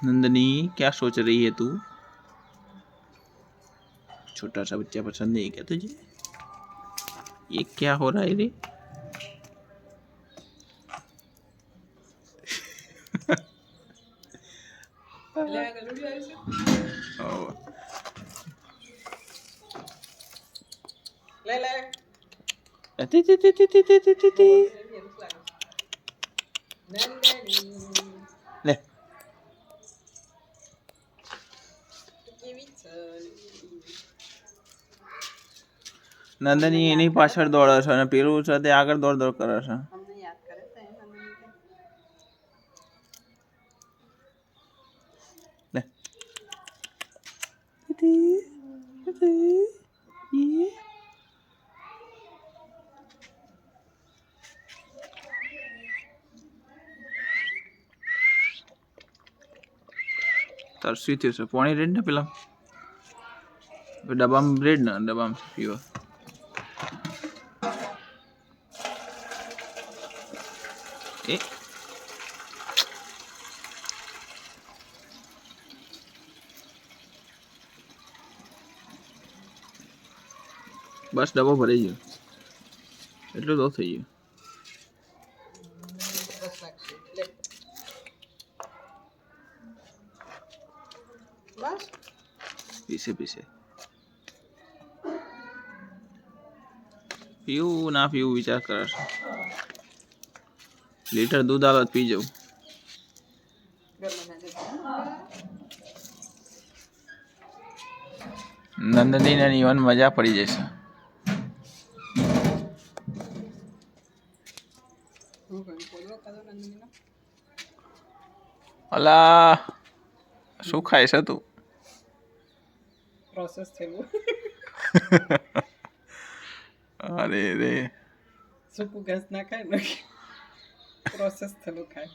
नंदनी क्या सोच रही है तू? छोटा सा बच्चा पसंद नहीं क्या तुझे? ये क्या हो रहा है रे? ले નંદની એની પાછળ દોડે છે અને પેલું છે તે આગળ દોડ દોડ કરે છે. લે તાર શું થયું છે? પાણી રેડ ને પેલા ડબ્બામાં બ્રેડ ને ડબ્બામાં પીવા. એ બસ ડબ્બો ભરાઈ ગયો એટલું તો થઈ ગયું. પીસે પીસે પીવું ના પીવું વિચાર કરે છે. લીટર દૂધ આલો પી જાઉં. નંદની ને જીવન મજા પડી જશે. અલા શું ખાય છે તું? પ્રોસેસ થયેલું. અરે રે સૂકું ઘાસ ના ખાય ને પ્રોસેસ થયેલું ખાય.